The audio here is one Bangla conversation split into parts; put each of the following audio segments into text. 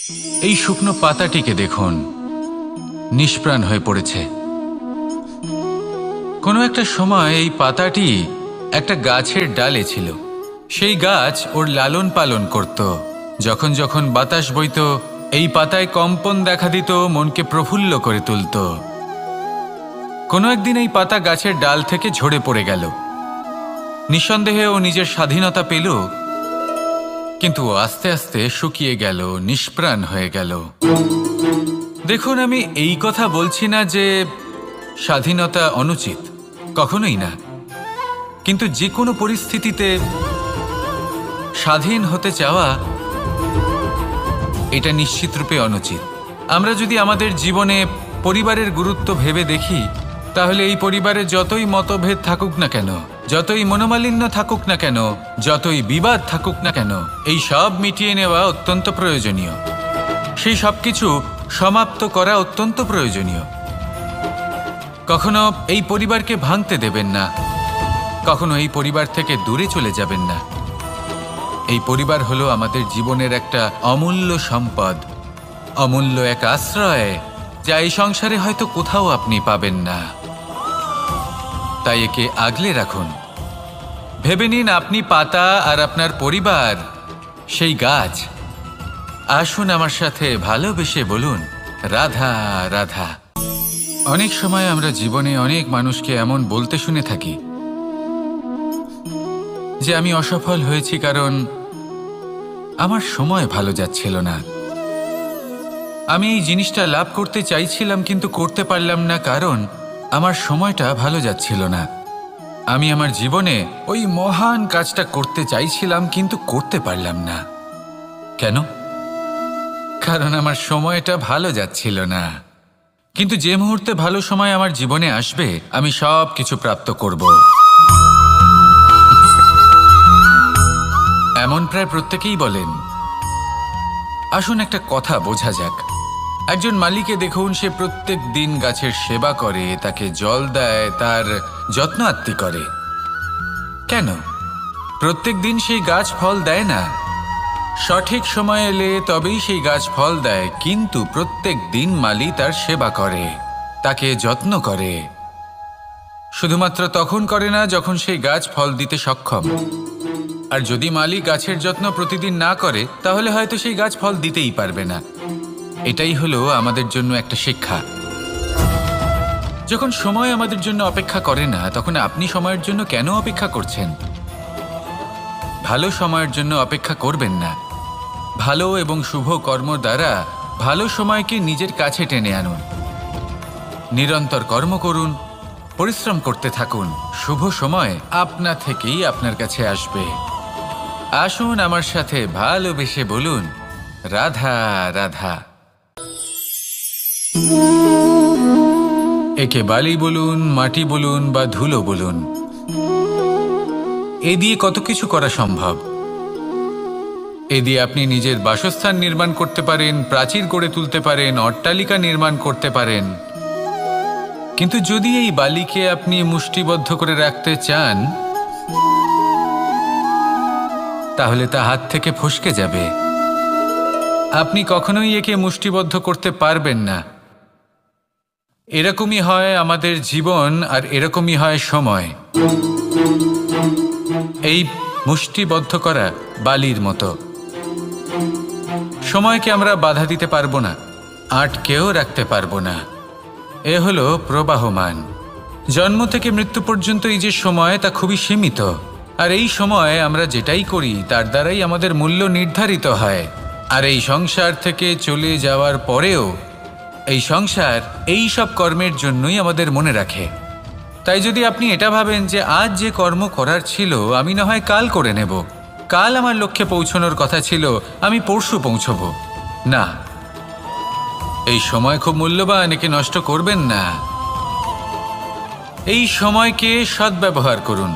এই শুকনো পাতাটিকে দেখুন, নিষ্প্রাণ হয়ে পড়েছে। কোনো একটা সময় এই পাতাটি একটা গাছের ডালে ছিল। সেই গাছ ওর লালন পালন করত। যখন যখন বাতাস বইত, এই পাতায় কম্পন দেখা দিত, মনকে প্রফুল্ল করে তুলত। কোনো একদিন এই পাতা গাছের ডাল থেকে ঝরে পড়ে গেল। নিঃসন্দেহে ও নিজের স্বাধীনতা পেল, কিন্তু আস্তে আস্তে শুকিয়ে গেল, নিষ্প্রাণ হয়ে গেল। দেখুন, আমি এই কথা বলছি না যে স্বাধীনতা অনুচিত, কখনোই না। কিন্তু যে কোনো পরিস্থিতিতে স্বাধীন হতে চাওয়া এটা নিশ্চিতরূপে অনুচিত। আমরা যদি আমাদের জীবনে পরিবারের গুরুত্ব ভেবে দেখি, তাহলে এই পরিবারে যতই মতভেদ থাকুক না কেন, যতই মনোমালিন্য থাকুক না কেন, যতই বিবাদ থাকুক না কেন, এই সব মিটিয়ে নেওয়া অত্যন্ত প্রয়োজনীয়। সেই সব কিছু সমাপ্ত করা অত্যন্ত প্রয়োজনীয়। কখনো এই পরিবারকে ভাঙতে দেবেন না, কখনো এই পরিবার থেকে দূরে চলে যাবেন না। এই পরিবার হলো আমাদের জীবনের একটা অমূল্য সম্পদ, অমূল্য এক আশ্রয়, যা এই সংসারে হয়তো কোথাও আপনি পাবেন না। তাই একে আগলে রাখুন। ভেবে নিন আপনি পাতা আর আপনার পরিবার সেই গাছ। আসুন আমার সাথে ভালোবেসে বলুন, রাধা রাধা। অনেক সময় আমরা জীবনে অনেক মানুষকে এমন বলতে শুনে থাকি যে আমি অসফল হয়েছি কারণ আমার সময় ভালো যাচ্ছিল না। আমি এই জিনিসটা লাভ করতে চাইছিলাম কিন্তু করতে পারলাম না কারণ আমার সময়টা ভালো যাচ্ছিল না। আমি আমার জীবনে ওই মহান কাজটা করতে চাইছিলাম কিন্তু করতে পারলাম না। কেন? কারণ আমার সময়টা ভালো যাচ্ছিল না। কিন্তু যে মুহূর্তে ভালো সময় আমার জীবনে আসবে, আমি সব কিছু প্রাপ্ত করব। এমন প্রায় প্রত্যেকেই বলেন। আসুন একটা কথা বোঝা যাক। একজন মালিকে দেখুন, সে প্রত্যেক দিন গাছের সেবা করে, তাকে জল দেয়, তার যত্ন আত্তি করে। কেন? প্রত্যেক দিন সেই গাছ ফল দেয় না। সঠিক সময় এলে তবেই সেই গাছ ফল দেয়, কিন্তু প্রত্যেক দিন মালি তার সেবা করে, তাকে যত্ন করে। শুধুমাত্র তখন করে না যখন সেই গাছ ফল দিতে সক্ষম। আর যদি মালি গাছের যত্ন প্রতিদিন না করে, তাহলে হয়তো সেই গাছ ফল দিতেই পারবে না। এটাই হলো আমাদের জন্য একটা শিক্ষা। যখন সময় আমাদের জন্য অপেক্ষা করে না, তখন আপনি সময়ের জন্য কেন অপেক্ষা করছেন? ভালো সময়ের জন্য অপেক্ষা করবেন না। ভালো এবং শুভ কর্ম দ্বারা ভালো সময়কে নিজের কাছে টেনে আনুন। নিরন্তর কর্ম করুন, পরিশ্রম করতে থাকুন। শুভ সময় আপনা থেকেই আপনার কাছে আসবে। আসুন আমার সাথে ভালোবেসে বলুন, রাধা রাধা। একে বালি বলুন, মাটি বলুন বা ধুলো বলুন, এ দিয়ে কত কিছু করা সম্ভব। এ দিয়ে আপনি নিজের বাসস্থান নির্মাণ করতে পারেন, প্রাচীর গড়ে তুলতে পারেন, অট্টালিকা নির্মাণ করতে পারেন। কিন্তু যদি এই বালিকে আপনি মুষ্টিবদ্ধ করে রাখতে চান, তাহলে তা হাত থেকে ফসকে যাবে। আপনি কখনোই একে মুষ্টিবদ্ধ করতে পারবেন না। এরকমই হয় আমাদের জীবন, আর এরকমই হয় সময়। এই মুষ্টিবদ্ধ করা বালির মতো। সময়কে আমরা বাধা দিতে পারবো না, আটকেও রাখতে পারবো না। এ হলো প্রবাহমান। জন্ম থেকে মৃত্যু পর্যন্ত এই যে সময়, তা খুবই সীমিত। আর এই সময় আমরা যেটাই করি তার দ্বারাই আমাদের মূল্য নির্ধারিত হয়। আর এই সংসার থেকে চলে যাওয়ার পরেও এই সংসার এই সব কর্মের জন্যই আমাদের মনে রাখে। তাই যদি আপনি এটা ভাবেন যে আজ যে কর্ম করার ছিল আমি না হয় কাল করে নেব, কাল আমার লক্ষ্যে পৌঁছানোর কথা ছিল আমি পরশু পৌঁছব, না, এই সময় খুব মূল্যবান, একে নষ্ট করবেন না। এই সময়কে সদ্ব্যবহার করুন,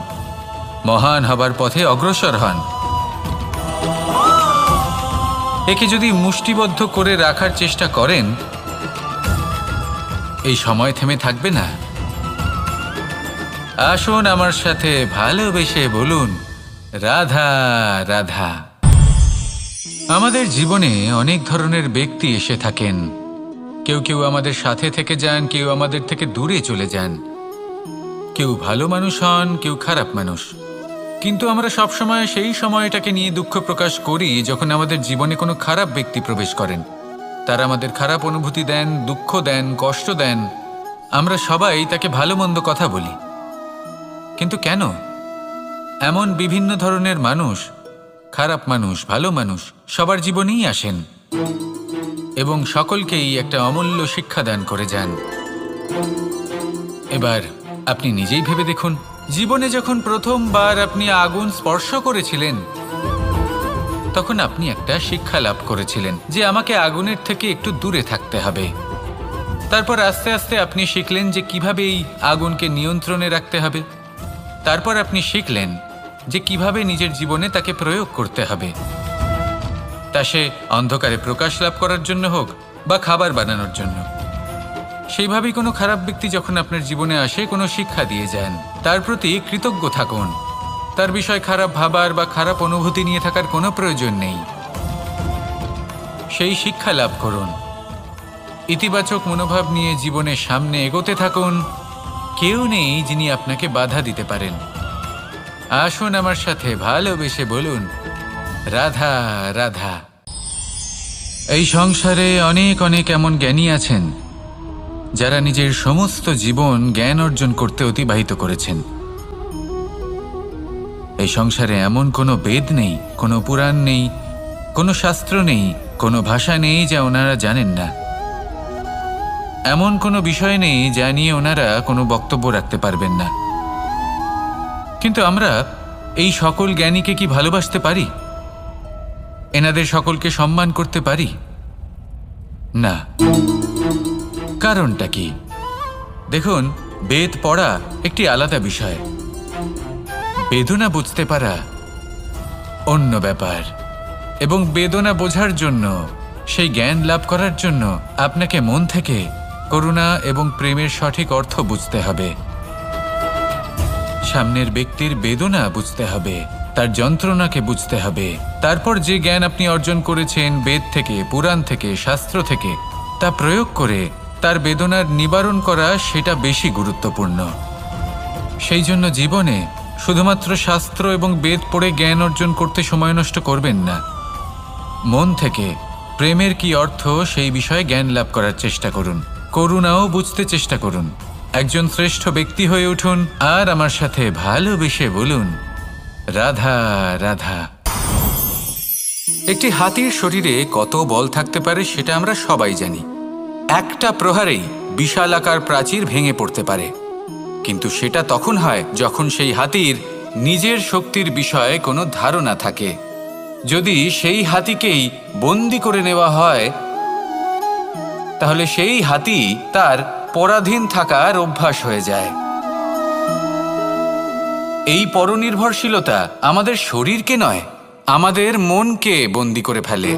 মহান হবার পথে অগ্রসর হন। একে যদি মুষ্টিবদ্ধ করে রাখার চেষ্টা করেন, এই সময় থেমে থাকবে না। আসুন আমার সাথে ভালোবেসে বলুন, রাধা রাধা। আমাদের জীবনে অনেক ধরনের ব্যক্তি এসে থাকেন। কেউ কেউ আমাদের সাথে থেকে যান, কেউ আমাদের থেকে দূরে চলে যান। কেউ ভালো মানুষ হন, কেউ খারাপ মানুষ। কিন্তু আমরা সবসময় সেই সময়টাকে নিয়ে দুঃখ প্রকাশ করি যখন আমাদের জীবনে কোনো খারাপ ব্যক্তি প্রবেশ করেন। তারা আমাদের খারাপ অনুভূতি দেন, দুঃখ দেন, কষ্ট দেন। আমরা সবাই তাকে ভালো মন্দ কথা বলি। কিন্তু কেন? এমন বিভিন্ন ধরনের মানুষ, খারাপ মানুষ, ভালো মানুষ সবার জীবনেই আসেন এবং সকলকেই একটা অমূল্য শিক্ষা দান করে যান। এবার আপনি নিজেই ভেবে দেখুন, জীবনে যখন প্রথমবার আপনি আগুন স্পর্শ করেছিলেন তখন আপনি একটা শিক্ষা লাভ করেছিলেন যে আমাকে আগুনের থেকে একটু দূরে থাকতে হবে। তারপর আস্তে আস্তে আপনি শিখলেন যে কিভাবে এই আগুনকে নিয়ন্ত্রণে রাখতে হবে। তারপর আপনি শিখলেন যে কিভাবে নিজের জীবনে তাকে প্রয়োগ করতে হবে, তা সে অন্ধকারে প্রকাশ লাভ করার জন্য হোক বা খাবার বানানোর জন্য। সেইভাবেই কোনো খারাপ ব্যক্তি যখন আপনার জীবনে আসে কোনো শিক্ষা দিয়ে যান, তার প্রতি কৃতজ্ঞ থাকুন। তার বিষয় খারাপ ভাবার বা খারাপ অনুভূতি নিয়ে থাকার কোনো প্রয়োজন নেই। সেই শিক্ষা লাভ করুন, ইতিবাচক মনোভাব নিয়ে জীবনের সামনে এগোতে থাকুন। কেউ নেই যিনি আপনাকে বাধা দিতে পারেন। আসুন আমার সাথে ভালোবেসে বলুন, রাধা রাধা। এই সংসারে অনেক অনেক এমন জ্ঞানী আছেন যারা নিজের সমস্ত জীবন জ্ঞান অর্জন করতে অতিবাহিত করেছেন। এই সংসারে এমন কোনো বেদ নেই, কোনো পুরাণ নেই, কোনো শাস্ত্র নেই, কোনো ভাষা নেই যা ওনারা জানেন না। এমন কোনো বিষয় নেই যা নিয়ে ওনারা কোনো বক্তব্য রাখতে পারবেন না। কিন্তু আমরা এই সকল জ্ঞানীকে কি ভালোবাসতে পারি? এনাদের সকলকে সম্মান করতে পারি না। কারণটা কি? দেখুন, বেদ পড়া একটি আলাদা বিষয়, বেদনা বুঝতে পারা অন্য ব্যাপার। এবং বেদনা বোঝার জন্য, সেই জ্ঞান লাভ করার জন্য আপনাকে মন থেকে করুণা এবং প্রেমের সঠিক অর্থ বুঝতে হবে। সামনের ব্যক্তির বেদনা বুঝতে হবে, তার যন্ত্রণাকে বুঝতে হবে। তারপর যে জ্ঞান আপনি অর্জন করেছেন বেদ থেকে, পুরাণ থেকে, শাস্ত্র থেকে, তা প্রয়োগ করে তার বেদনার নিবারণ করা, সেটা বেশি গুরুত্বপূর্ণ। সেই জন্য জীবনে শুধুমাত্র শাস্ত্র এবং বেদ পড়ে জ্ঞান অর্জন করতে সময় নষ্ট করবেন না। মন থেকে প্রেমের কি অর্থ সেই বিষয়ে জ্ঞান লাভ করার চেষ্টা করুন। করুণাও বুঝতে চেষ্টা করুন। একজন শ্রেষ্ঠ ব্যক্তি হয়ে উঠুন আর আমার সাথে ভালোবেসে বলুন, রাধা রাধা। একটি হাতির শরীরে কত বল থাকতে পারে সেটা আমরা সবাই জানি। একটা প্রহারেই বিশালাকার প্রাচীর ভেঙে পড়তে পারে। কিন্তু সেটা তখন হয় যখন সেই হাতির নিজের শক্তির বিষয়ে কোনো ধারণা থাকে। যদি সেই হাতিকেই বন্দি করে নেওয়া হয় তাহলে সেই হাতি তার পরাধীন থাকার অভ্যাস হয়ে যায়। এই পরনির্ভরশীলতা আমাদের শরীরকে নয়, আমাদের মনকে বন্দি করে ফেলে।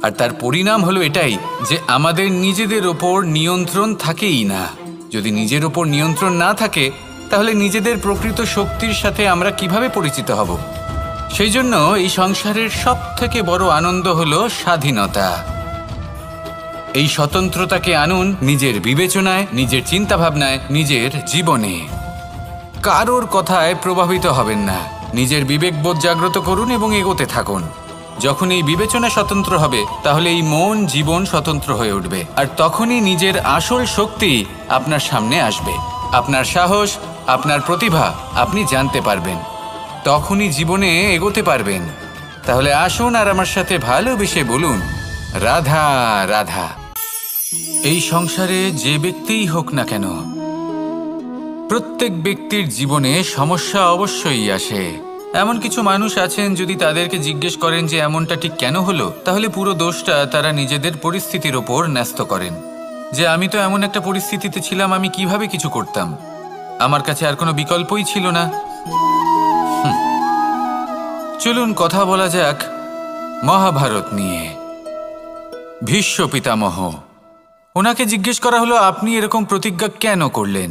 আর তার পরিণাম হলো এটাই যে আমাদের নিজেদের ওপর নিয়ন্ত্রণ থাকেই না। যদি নিজের ওপর নিয়ন্ত্রণ না থাকে তাহলে নিজেদের প্রকৃত শক্তির সাথে আমরা কিভাবে পরিচিত হব? সেই জন্য এই সংসারের সবথেকে বড় আনন্দ হলো স্বাধীনতা। এই স্বতন্ত্রতাকে আনুন নিজের বিবেচনায়, নিজের চিন্তাভাবনায়, নিজের জীবনে। কারোর কথায় প্রভাবিত হবেন না। নিজের বিবেকবোধ জাগ্রত করুন এবং এগোতে থাকুন। যখন এই বিবেচনা স্বতন্ত্র হবে তাহলে এই মন, জীবন স্বতন্ত্র হয়ে উঠবে। আর তখনই নিজের আসল শক্তি আপনার সামনে আসবে। আপনার সাহস, আপনার প্রতিভা আপনি জানতে পারবেন। তখনই জীবনে এগোতে পারবেন। তাহলে আসুন আর আমার সাথে ভালোবেসে বলুন, রাধা রাধা। এই সংসারে যে ব্যক্তিই হোক না কেন, প্রত্যেক ব্যক্তির জীবনে সমস্যা অবশ্যই আসে। এমন কিছু মানুষ আছেন, যদি তাদেরকে জিজ্ঞেস করেন যে এমনটা ঠিক কেন হলো, তাহলে পুরো দোষটা তারা নিজেদের পরিস্থিতির ওপর ন্যস্ত করেন। যে আমি তো এমন একটা পরিস্থিতিতে ছিলাম, আমি কিভাবে কিছু করতাম, আমার কাছে আর কোনো বিকল্পই ছিল না। চলুন কথা বলা যাক মহাভারত নিয়ে। ভীষ্ম পিতামহ, ওনাকে জিজ্ঞেস করা হলো আপনি এরকম প্রতিজ্ঞা কেন করলেন?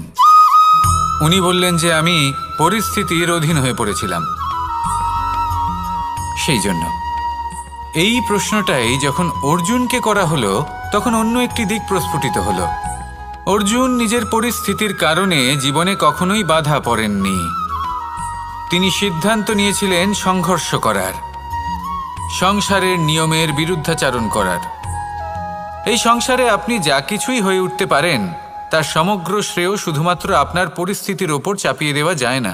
উনি বললেন যে আমি পরিস্থিতির অধীন হয়ে পড়েছিলাম, সেই জন্য। এই প্রশ্নটাই যখন অর্জুনকে করা হলো তখন অন্য একটি দিক প্রস্ফুটিত হলো। অর্জুন নিজের পরিস্থিতির কারণে জীবনে কখনোই বাধা পড়েননি। তিনি সিদ্ধান্ত নিয়েছিলেন সংঘর্ষ করার, সংসারের নিয়মের বিরুদ্ধাচারণ করার। এই সংসারে আপনি যা কিছুই হয়ে উঠতে পারেন তার সমগ্র শ্রেয় শুধুমাত্র আপনার পরিস্থিতির ওপর চাপিয়ে দেওয়া যায় না।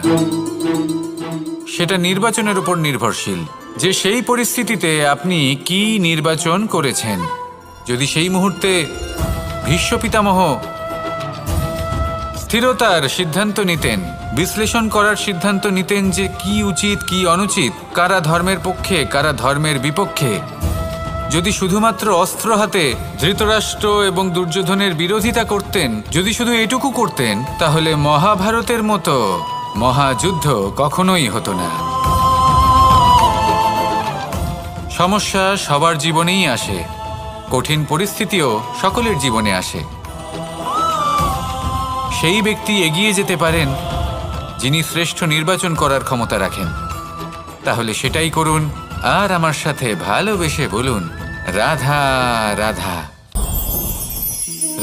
সেটা নির্বাচনের উপর নির্ভরশীল যে সেই পরিস্থিতিতে আপনি কি নির্বাচন করেছেন। যদি সেই মুহূর্তে ভীষ্ম পিতামহ স্থিরতার সিদ্ধান্ত নিতেন, বিশ্লেষণ করার সিদ্ধান্ত নিতেন যে কি উচিত কি অনুচিত, কারা ধর্মের পক্ষে কারা ধর্মের বিপক্ষে, যদি শুধুমাত্র অস্ত্র হাতে ধৃতরাষ্ট্র এবং দুর্যোধনের বিরোধিতা করতেন, যদি শুধু এটুকু করতেন, তাহলে মহাভারতের মতো মহাযুদ্ধ কখনোই হতো না। সমস্যা সবার জীবনেই আসে, কঠিন পরিস্থিতিও সকলের জীবনে আসে। সেই ব্যক্তি এগিয়ে যেতে পারেন যিনি শ্রেষ্ঠ নির্বাচন করার ক্ষমতা রাখেন। তাহলে সেটাই করুন আর আমার সাথে ভালোবেসে বলুন, রাধা রাধা।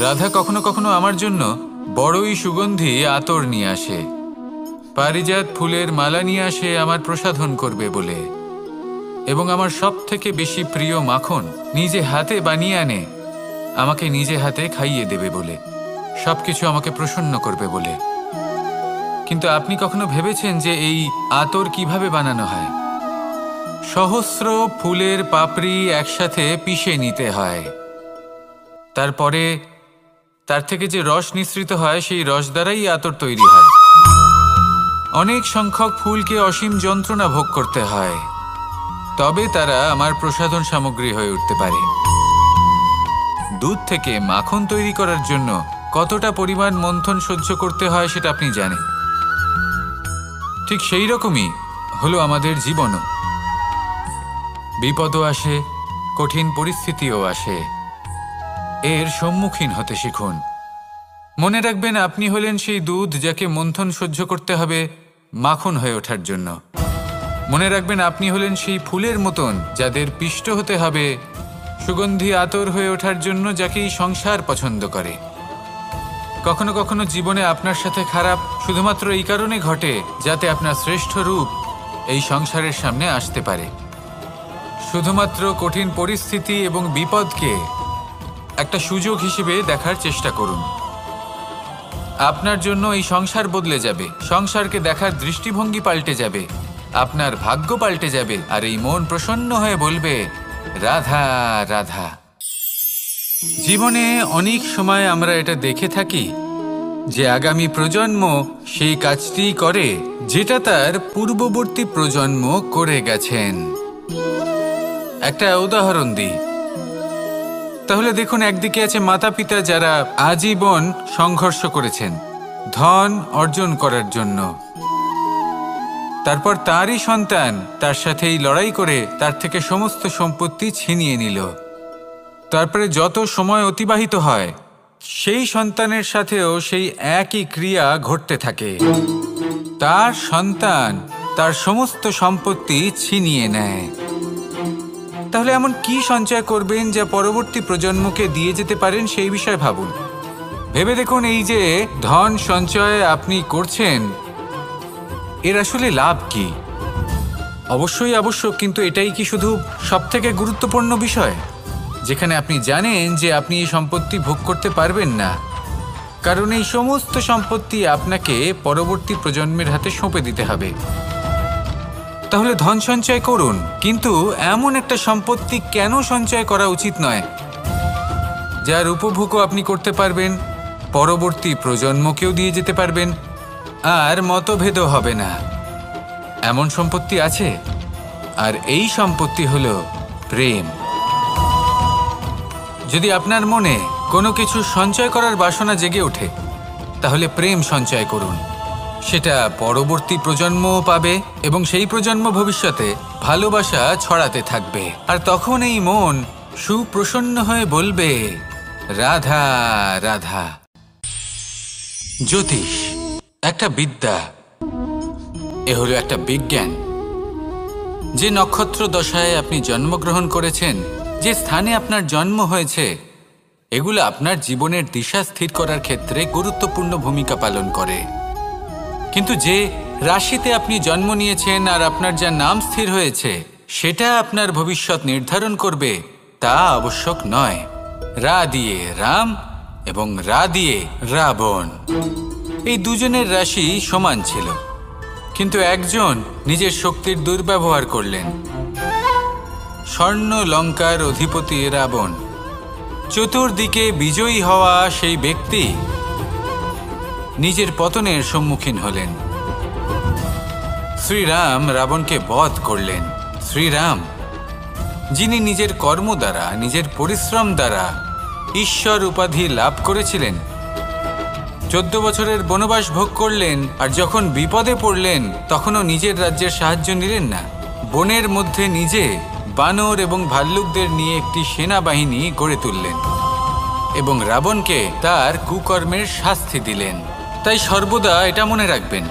রাধা কখনো কখনো আমার জন্য বড়ই সুগন্ধি আতর নিয়ে আসে, পারিজাত ফুলের মালা নিয়ে আসে আমার প্রসাধন করবে বলে, এবং আমার সব থেকে বেশি প্রিয় মাখন নিজে হাতে বানিয়ে আনে আমাকে নিজে হাতে খাইয়ে দেবে বলে, সবকিছু আমাকে প্রসন্ন করবে বলে। কিন্তু আপনি কখনো ভেবেছেন যে এই আতর কিভাবে বানানো হয়? সহস্র ফুলের পাপড়ি একসাথে পিষে নিতে হয়, তারপরে তার থেকে যে রস নিঃসৃত হয় সেই রস দ্বারাই আতর তৈরি হয়। অনেক সংখ্যক ফুলকে অসীম যন্ত্রণা ভোগ করতে হয়, তবে তারা আমার প্রসাধন সামগ্রী হয়ে উঠতে পারে। দুধ থেকে মাখন তৈরি করার জন্য কতটা পরিমাণ মন্থন সহ্য করতে হয় সেটা আপনি জানেন। ঠিক সেই রকমই হলো আমাদের জীবনও। বিপদও আসে, কঠিন পরিস্থিতিও আসে, এর সম্মুখীন হতে শিখুন। মনে রাখবেন, আপনি হলেন সেই দুধ যাকে মন্থন সহ্য করতে হবে মাখন হয়ে ওঠার জন্য। মনে রাখবেন, আপনি হলেন সেই ফুলের মতন যাদের পিষ্ট হতে হবে সুগন্ধি আতর হয়ে ওঠার জন্য, যাকে এই সংসার পছন্দ করে। কখনো কখনো জীবনে আপনার সাথে খারাপ শুধুমাত্র এই কারণে ঘটে যাতে আপনার শ্রেষ্ঠ রূপ এই সংসারের সামনে আসতে পারে। শুধুমাত্র কঠিন পরিস্থিতি এবং বিপদকে একটা সুযোগ হিসেবে দেখার চেষ্টা করুন। আপনার জন্য এই সংসার বদলে যাবে, সংসারকে দেখার দৃষ্টিভঙ্গি পাল্টে যাবে, আপনার ভাগ্য পাল্টে যাবে, আর এই মন প্রসন্ন হয়ে বলবে, রাধা রাধা। জীবনে অনেক সময় আমরা এটা দেখে থাকি যে আগামী প্রজন্ম সেই কাজটি করে যেটা তার পূর্ববর্তী প্রজন্ম করে গেছেন। একটা উদাহরণ দিই। তাহলে দেখুন, একদিকে আছে মাতা পিতা যারা আজীবন সংঘর্ষ করেছেন ধন অর্জন করার জন্য, তারপর তারই সন্তান তার সাথেই লড়াই করে তার থেকে সমস্ত সম্পত্তি ছিনিয়ে নিল। তারপরে যত সময় অতিবাহিত হয় সেই সন্তানের সাথেও সেই একই ক্রিয়া ঘটতে থাকে। তার সন্তান তার সমস্ত সম্পত্তি ছিনিয়ে নেয়। তাহলে এমন কি সঞ্চয় করবেন যা পরবর্তী প্রজন্মকে দিয়ে যেতে পারেন সেই বিষয়ে ভাবুন। ভেবে দেখুন, এই যে ধন সঞ্চয় আপনি করছেন এর আসলে লাভ কি? অবশ্যই আবশ্যক, কিন্তু এটাই কি শুধু সবথেকে গুরুত্বপূর্ণ বিষয় যেখানে আপনি জানেন যে আপনি এই সম্পত্তি ভোগ করতে পারবেন না, কারণ এই সমস্ত সম্পত্তি আপনাকে পরবর্তী প্রজন্মের হাতে সঁপে দিতে হবে। তাহলে ধন সঞ্চয় করুন, কিন্তু এমন একটা সম্পত্তি কেন সঞ্চয় করা উচিত নয় যার উপভোগও আপনি করতে পারবেন, পরবর্তী প্রজন্মকেও দিয়ে যেতে পারবেন, আর মতভেদও হবে না। এমন সম্পত্তি আছে, আর এই সম্পত্তি হলো প্রেম। যদি আপনার মনে কোনো কিছু সঞ্চয় করার বাসনা জেগে ওঠে, তাহলে প্রেম সঞ্চয় করুন। সেটা পরবর্তী প্রজন্মও পাবে এবং সেই প্রজন্ম ভবিষ্যতে ভালোবাসা ছড়াতে থাকবে, আর তখন এই মন সুপ্রসন্ন হয়ে বলবে, রাধা রাধা। জ্যোতিষ একটা বিদ্যা, এ হলো একটা বিজ্ঞান। যে নক্ষত্র দশায় আপনি জন্মগ্রহণ করেছেন, যে স্থানে আপনার জন্ম হয়েছে, এগুলো আপনার জীবনের দিশা স্থির করার ক্ষেত্রে গুরুত্বপূর্ণ ভূমিকা পালন করে। কিন্তু যে রাশিতে আপনি জন্ম নিয়েছেন আর আপনার যা নাম স্থির হয়েছে, সেটা আপনার ভবিষ্যৎ নির্ধারণ করবে তা আবশ্যক নয়। রা দিয়ে রাম এবং রা দিয়ে রাবণ, এই দুজনের রাশি সমান ছিল, কিন্তু একজন নিজের শক্তির দুর্ব্যবহার করলেন। স্বর্ণ লঙ্কার অধিপতি রাবণ, চতুর্দিকে বিজয়ী হওয়া সেই ব্যক্তি নিজের পতনের সম্মুখীন হলেন। শ্রীরাম রাবণকে বধ করলেন। শ্রীরাম, যিনি নিজের কর্ম দ্বারা, নিজের পরিশ্রম দ্বারা ঈশ্বর উপাধি লাভ করেছিলেন, 14 বছরের বনবাস ভোগ করলেন, আর যখন বিপদে পড়লেন তখনও নিজের রাজ্যের সাহায্য নিলেন না। বনের মধ্যে নিজে বানর এবং ভাল্লুকদের নিয়ে একটি সেনাবাহিনী গড়ে তুললেন এবং রাবণকে তার কুকর্মের শাস্তি দিলেন। তাই সর্বদা এটা মনে রাখবেন,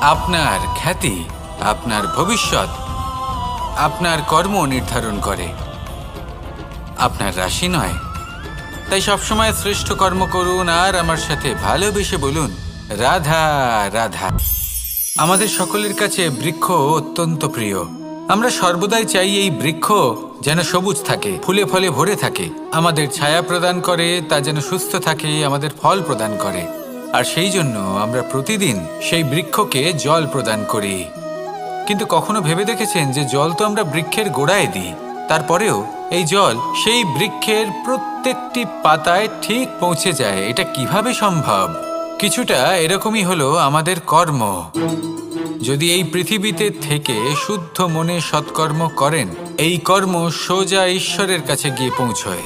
আপনার খ্যাতি, আপনার ভবিষ্যৎ আপনার কর্ম নির্ধারণ করে, আপনার রাশি নয়। তাই সবসময় শ্রেষ্ঠ কর্ম করুন আর আমার সাথে ভালোবেসে বলুন, রাধা রাধা। আমাদের সকলের কাছে বৃক্ষ অত্যন্ত প্রিয়। আমরা সর্বদাই চাই এই বৃক্ষ যেন সবুজ থাকে, ফুলে ফলে ভরে থাকে, আমাদের ছায়া প্রদান করে, তা যেন সুস্থ থাকে, আমাদের ফল প্রদান করে। আর সেই জন্য আমরা প্রতিদিন সেই বৃক্ষকে জল প্রদান করি। কিন্তু কখনো ভেবে দেখেছেন যে জল তো আমরা বৃক্ষের গোড়ায় দিই, তারপরেও এই জল সেই বৃক্ষের প্রত্যেকটি পাতায় ঠিক পৌঁছে যায়? এটা কিভাবে সম্ভব? কিছুটা এরকমই হলো আমাদের কর্ম। যদি এই পৃথিবীতে থেকে শুদ্ধ মনে সৎকর্ম করেন, এই কর্ম সোজা ঈশ্বরের কাছে গিয়ে পৌঁছয়।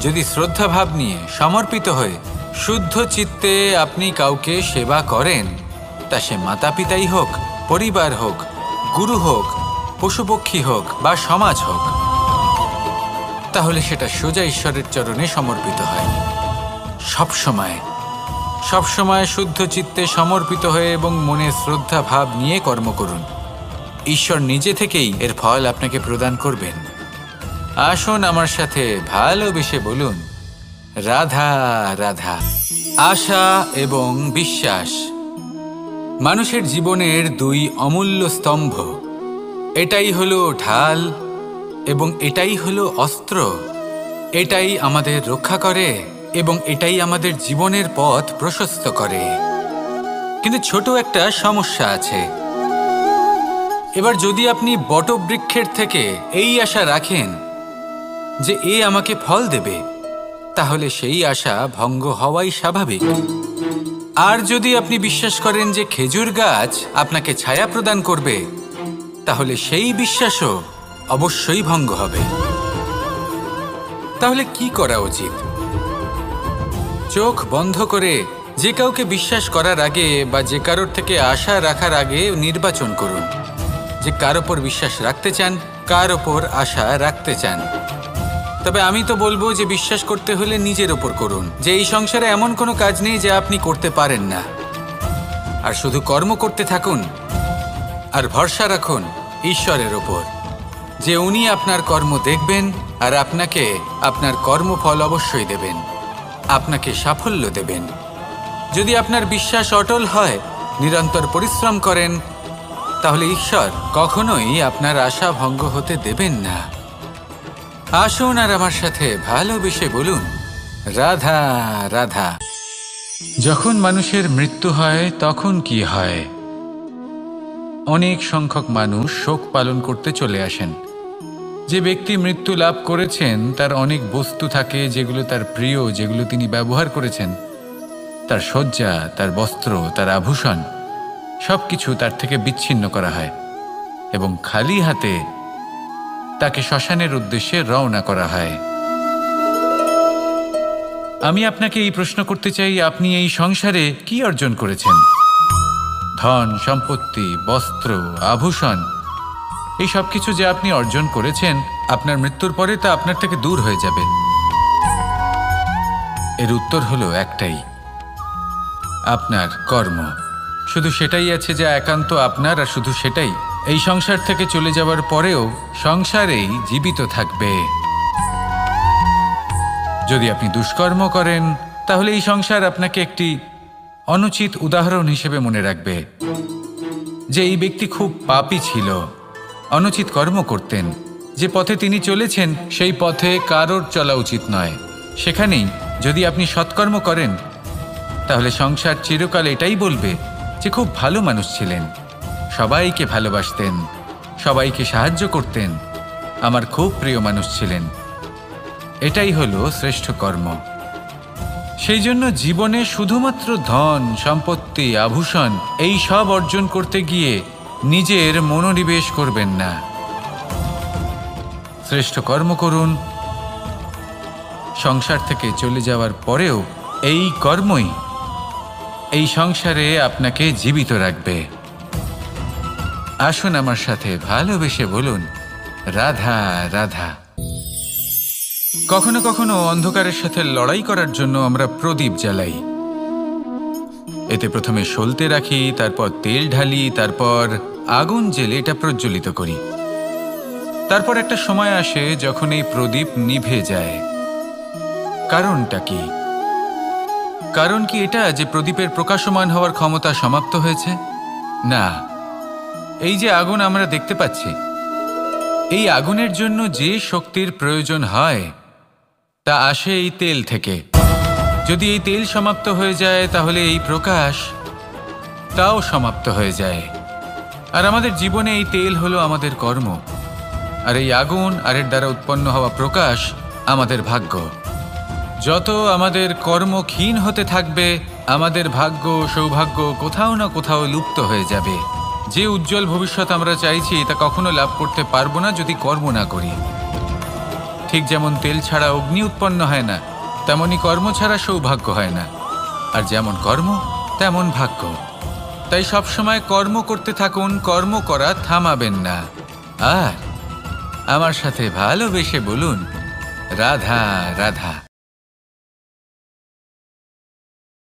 যদি শ্রদ্ধাভাব নিয়ে সমর্পিত হয়ে শুদ্ধ চিত্তে আপনি কাউকে সেবা করেন, তা সে মাতা পিতাই হোক, পরিবার হোক, গুরু হোক, পশুপক্ষী হোক বা সমাজ হোক, তাহলে সেটা সোজা ঈশ্বরের চরণে সমর্পিত হয়। সবসময় সবসময় শুদ্ধ চিত্তে সমর্পিত হয়ে এবং মনে শ্রদ্ধা ভাব নিয়ে কর্ম করুন। ঈশ্বর নিজে থেকেই এর ফল আপনাকে প্রদান করবেন। আসুন আমার সাথে ভালোবেসে বলুন, রাধা রাধা। আশা এবং বিশ্বাস মানুষের জীবনের দুই অমূল্য স্তম্ভ। এটাই হলো ঢাল এবং এটাই হলো অস্ত্র। এটাই আমাদের রক্ষা করে এবং এটাই আমাদের জীবনের পথ প্রশস্ত করে। কিন্তু ছোট একটা সমস্যা আছে। এবার যদি আপনি বটবৃক্ষের থেকে এই আশা রাখেন যে এ আমাকে ফল দেবে, তাহলে সেই আশা ভঙ্গ হওয়াই স্বাভাবিক। আর যদি আপনি বিশ্বাস করেন যে খেজুর গাছ আপনাকে ছায়া প্রদান করবে, তাহলে সেই বিশ্বাসও অবশ্যই ভঙ্গ হবে। তাহলে কি করা উচিত? চোখ বন্ধ করে যে কাউকে বিশ্বাস করার আগে বা যে কারোর থেকে আশা রাখার আগে নির্বাচন করুন যে কার ওপর বিশ্বাস রাখতে চান, কার ওপর আশা রাখতে চান। তবে আমি তো বলবো যে বিশ্বাস করতে হলে নিজের ওপর করুন, যে এই সংসারে এমন কোনো কাজ নেই যা আপনি করতে পারেন না। আর শুধু কর্ম করতে থাকুন আর ভরসা রাখুন ঈশ্বরের ওপর, যে উনি আপনার কর্ম দেখবেন আর আপনাকে আপনার কর্মফল অবশ্যই দেবেন, আপনাকে সাফল্য দেবেন। যদি আপনার বিশ্বাস অটল হয়, নিরন্তর পরিশ্রম করেন, তাহলে ঈশ্বর কখনোই আপনার আশা ভঙ্গ হতে দেবেন না। আসুন আর আমার সাথে ভালোবেসে বলুন, রাধা রাধা। যখন মানুষের মৃত্যু হয় তখন কি হয়? অনেক সংখ্যক মানুষ শোক পালন করতে চলে আসেন। যে ব্যক্তি মৃত্যু লাভ করেছেন তার অনেক বস্তু থাকে যেগুলো তার প্রিয়, যেগুলো তিনি ব্যবহার করেছেন। তার শয্যা, তার বস্ত্র, তার আভূষণ সবকিছু তার থেকে বিচ্ছিন্ন করা হয় এবং খালি হাতে তাকে শ্মশানের উদ্দেশ্যে রওনা করা হয়। আমি আপনাকে এই প্রশ্ন করতে চাই, আপনি এই সংসারে কি অর্জন করেছেন? ধন সম্পত্তি, বস্ত্র, আভূষণ, এই সব কিছু যে আপনি অর্জন করেছেন, আপনার মৃত্যুর পরে তা আপনার থেকে দূর হয়ে যাবে। এর উত্তর হলো একটাই, আপনার কর্ম। শুধু সেটাই আছে যা একান্ত আপনার, আর শুধু সেটাই এই সংসার থেকে চলে যাওয়ার পরেও সংসারেই জীবিত থাকবে। যদি আপনি দুষ্কর্ম করেন তাহলে এই সংসার আপনাকে একটি অনুচিত উদাহরণ হিসেবে মনে রাখবে যে এই ব্যক্তি খুব পাপী ছিল, অনুচিত কর্ম করতেন। যে পথে তিনি চলেছেন সেই পথে কারোর চলা উচিত নয়। সেখানেই যদি আপনি সৎকর্ম করেন তাহলে সংসার চিরকাল এটাই বলবে যে খুব ভালো মানুষ ছিলেন, সবাইকে ভালোবাসতেন, সবাইকে সাহায্য করতেন, আমার খুব প্রিয় মানুষ ছিলেন। এটাই হলো শ্রেষ্ঠ কর্ম। সেই জন্য জীবনে শুধুমাত্র ধন, সম্পত্তি, আভূষণ এই সব অর্জন করতে গিয়ে নিজের মনোনিবেশ করবেন না। শ্রেষ্ঠ কর্ম করুন। সংসার থেকে চলে যাওয়ার পরেও এই কর্মই এই সংসারে আপনাকে জীবিত রাখবে। আসুন আমার সাথে ভালোবেসে বলুন, রাধা রাধা। কখনো কখনো অন্ধকারের সাথে লড়াই করার জন্য আমরা প্রদীপ জ্বালাই। এতে প্রথমে সলতে রাখি, তারপর তেল ঢালি, তারপর আগুন জ্বেলে এটা প্রজ্বলিত করি। তারপর একটা সময় আসে যখন এই প্রদীপ নিভে যায়। কারণটা কি? কারণ কি এটা যে প্রদীপের প্রকাশমান হওয়ার ক্ষমতা সমাপ্ত হয়েছে? না, এই যে আগুন আমরা দেখতে পাচ্ছি, এই আগুনের জন্য যে শক্তির প্রয়োজন হয় তা আসে এই তেল থেকে। যদি এই তেল সমাপ্ত হয়ে যায় তাহলে এই প্রকাশ তাও সমাপ্ত হয়ে যায়। আর আমাদের জীবনে এই তেল হলো আমাদের কর্ম, আর এই আগুন আর এর দ্বারা উৎপন্ন হওয়া প্রকাশ আমাদের ভাগ্য। যত আমাদের কর্ম ক্ষীণ হতে থাকবে, আমাদের ভাগ্য, সৌভাগ্য কোথাও না কোথাও লুপ্ত হয়ে যাবে। যে উজ্জ্বল ভবিষ্যৎ আমরা চাইছি তা কখনো লাভ করতে পারবো না যদি কর্ম না করি। ঠিক যেমন তেল ছাড়া অগ্নি উৎপন্ন হয় না, তেমনি কর্ম ছাড়া সৌভাগ্য হয় না। আর যেমন কর্ম তেমন ভাগ্য। তাই সবসময় কর্ম করতে থাকুন, কর্ম করা থামাবেন না। আর আমার সাথে ভালোবেসে বলুন, রাধা রাধা।